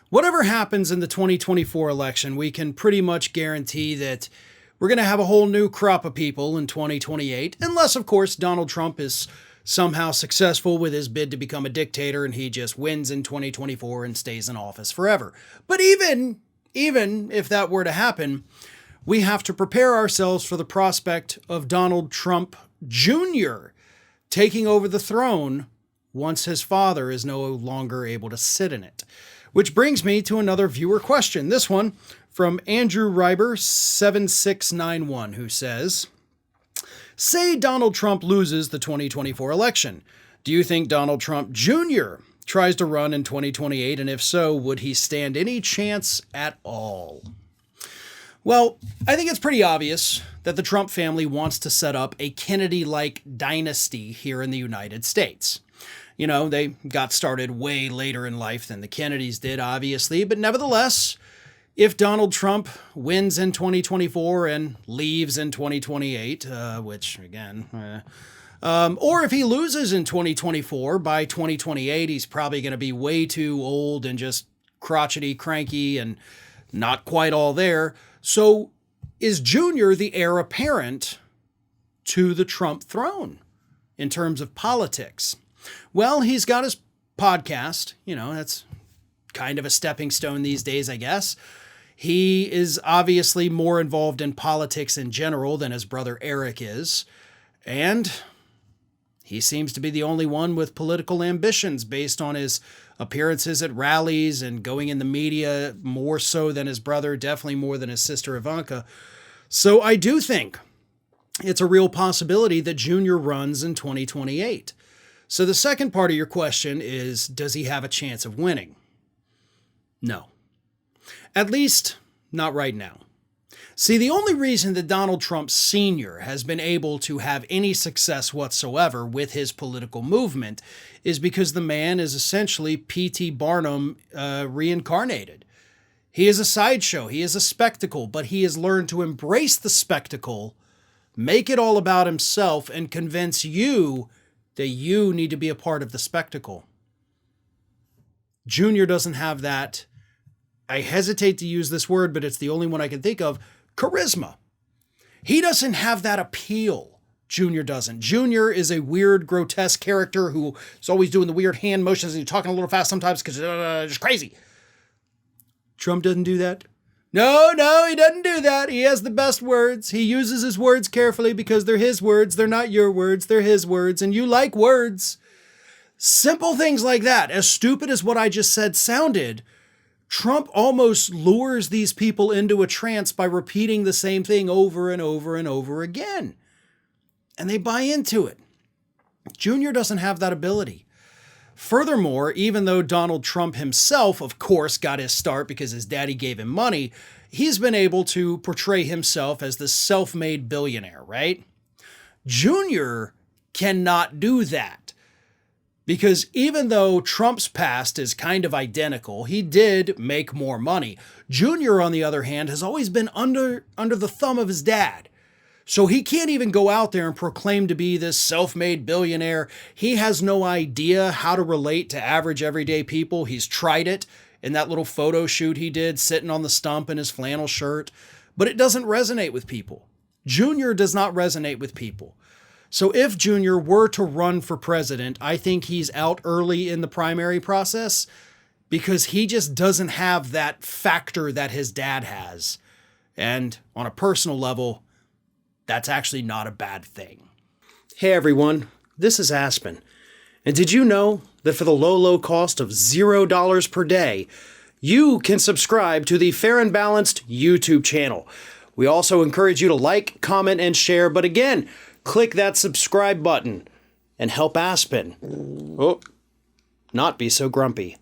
Whatever happens in the 2024 election, we can pretty much guarantee that we're going to have a whole new crop of people in 2028, unless, of course, Donald Trump is somehow successful with his bid to become a dictator and he just wins in 2024 and stays in office forever. But even if that were to happen, we have to prepare ourselves for the prospect of Donald Trump Jr. taking over the throne once his father is no longer able to sit in it. Which brings me to another viewer question. This one from Andrew Reer 7691, who says, say Donald Trump loses the 2024 election. Do you think Donald Trump Jr. tries to run in 2028? And if so, would he stand any chance at all? Well, I think it's pretty obvious that the Trump family wants to set up a Kennedy-like dynasty here in the United States. You know, they got started way later in life than the Kennedys did, obviously, but nevertheless, if Donald Trump wins in 2024 and leaves in 2028, which, again, or if he loses in 2024, by 2028, he's probably going to be way too old and just crotchety, cranky, and not quite all there. So is Junior the heir apparent to the Trump throne in terms of politics? Well, he's got his podcast. You know, that's kind of a stepping stone these days, I guess. He is obviously more involved in politics in general than his brother Eric is. And he seems to be the only one with political ambitions based on his appearances at rallies and going in the media, more so than his brother, definitely more than his sister Ivanka. So I do think it's a real possibility that Junior runs in 2028. So the second part of your question is, does he have a chance of winning? No. At least, not right now. See, the only reason that Donald Trump Sr. has been able to have any success whatsoever with his political movement is because the man is essentially P.T. Barnum reincarnated. He is a sideshow, he is a spectacle, but he has learned to embrace the spectacle, make it all about himself, and convince you that you need to be a part of the spectacle. Junior doesn't have that, I hesitate to use this word, but it's the only one I can think of, charisma. He doesn't have that appeal. Junior doesn't. Junior is a weird, grotesque character who is always doing the weird hand motions and talking a little fast sometimes because just crazy. Trump doesn't do that. No, he doesn't do that. He has the best words. He uses his words carefully because they're his words. They're not your words. They're his words. And you like words. Simple things like that. As stupid as what I just said sounded, Trump almost lures these people into a trance by repeating the same thing over and over and over again. And they buy into it. Junior doesn't have that ability. Furthermore, even though Donald Trump himself, of course, got his start because his daddy gave him money, he's been able to portray himself as the self-made billionaire, right? Junior cannot do that. Because even though Trump's past is kind of identical, he did make more money. Junior, on the other hand, has always been under the thumb of his dad. So he can't even go out there and proclaim to be this self-made billionaire. He has no idea how to relate to average everyday people. He's tried it in that little photo shoot he did, sitting on the stump in his flannel shirt, but it doesn't resonate with people. Junior does not resonate with people. So if Junior were to run for president, I think he's out early in the primary process because he just doesn't have that factor that his dad has. And on a personal level, that's actually not a bad thing. Hey everyone, this is Aspen. And did you know that for the low cost of $0 per day, you can subscribe to the Fair and Balanced YouTube channel? We also encourage you to like, comment, and share, but again, click that subscribe button and help Aspen not be so grumpy.